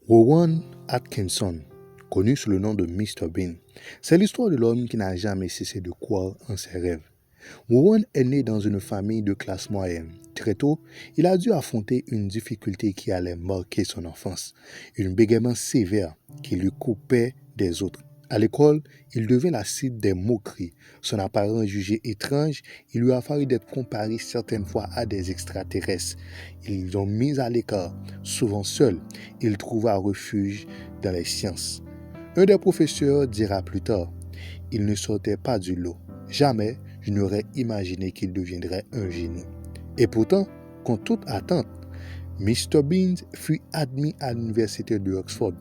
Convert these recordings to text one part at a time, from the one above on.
Rowan Atkinson, connu sous le nom de Mr. Bean, c'est l'histoire de l'homme qui n'a jamais cessé de croire en ses rêves. Rowan est né dans une famille de classe moyenne. Très tôt, il a dû affronter une difficulté qui allait marquer son enfance, un bégaiement sévère qui lui coupait des autres. À l'école, il devint la cible des moqueries. Son apparence jugée étrange, il lui a fallu d'être comparé certaines fois à des extraterrestres. Ils l'ont mis à l'écart. Souvent seul, il trouva refuge dans les sciences. Un des professeurs dira plus tard, « Il ne sortait pas du lot. Jamais je n'aurais imaginé qu'il deviendrait un génie. » Et pourtant, contre toute attente, Mr. Bean fut admis à l'université de Oxford.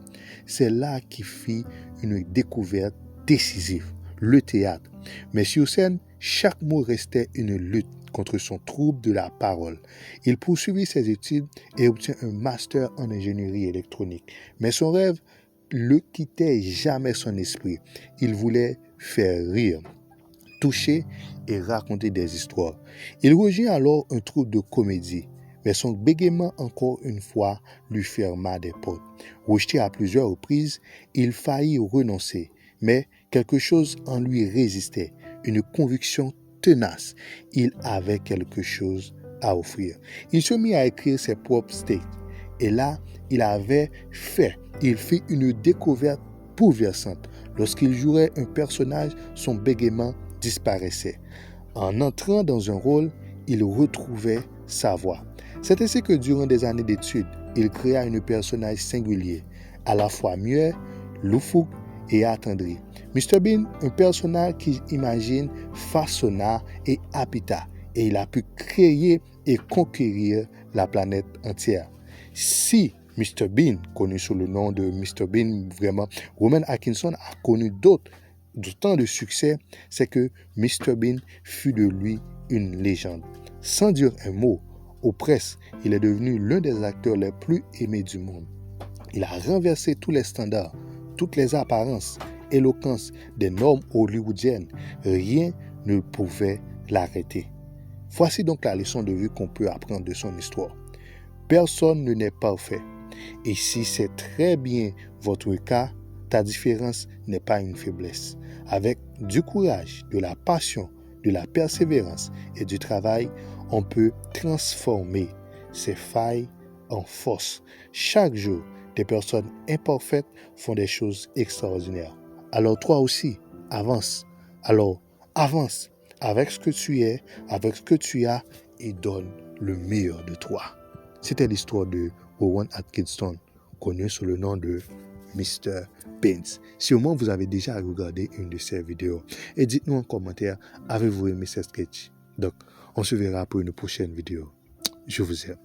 C'est là qu'il fit une découverte décisive, le théâtre. Mais sur scène, chaque mot restait une lutte contre son trouble de la parole. Il poursuivit ses études et obtint un master en ingénierie électronique. Mais son rêve ne quittait jamais son esprit. Il voulait faire rire, toucher et raconter des histoires. Il rejoint alors un troupe de comédie. Mais son bégaiement, encore une fois, lui ferma des portes. Rejeté à plusieurs reprises, il faillit renoncer. Mais quelque chose en lui résistait, une conviction tenace. Il avait quelque chose à offrir. Il se mit à écrire ses propres stages. Et là, il fit une découverte bouleversante. Lorsqu'il jouait un personnage, son bégaiement disparaissait. En entrant dans un rôle, il retrouvait sa voix. C'est ainsi que durant des années d'études, il créa un personnage singulier, à la fois muet, loufoque et attendri. Mr. Bean, un personnage qui imagine, façonna et habita, et il a pu créer et conquérir la planète entière. Si Mr. Bean, connu sous le nom de Mr. Bean, vraiment, Rowan Atkinson a connu d'autant de succès, c'est que Mr. Bean fut de lui une légende. Sans dire un mot, aux presses, il est devenu l'un des acteurs les plus aimés du monde. Il a renversé tous les standards, toutes les apparences, éloquence des normes hollywoodiennes. Rien ne pouvait l'arrêter. Voici donc la leçon de vie qu'on peut apprendre de son histoire. Personne ne n'est parfait. Et si c'est très bien votre cas, ta différence n'est pas une faiblesse. Avec du courage, de la passion, de la persévérance et du travail, on peut transformer ses failles en force. Chaque jour, des personnes imparfaites font des choses extraordinaires. Alors toi aussi, avance. Alors avance avec ce que tu es, avec ce que tu as et donne le meilleur de toi. C'était l'histoire de Rowan Atkinson, connu sous le nom de Mr. Bean. Si au moins vous avez déjà regardé une de ces vidéos, et dites-nous en commentaire, avez-vous aimé ce sketch? Donc, on se verra pour une prochaine vidéo. Je vous aime.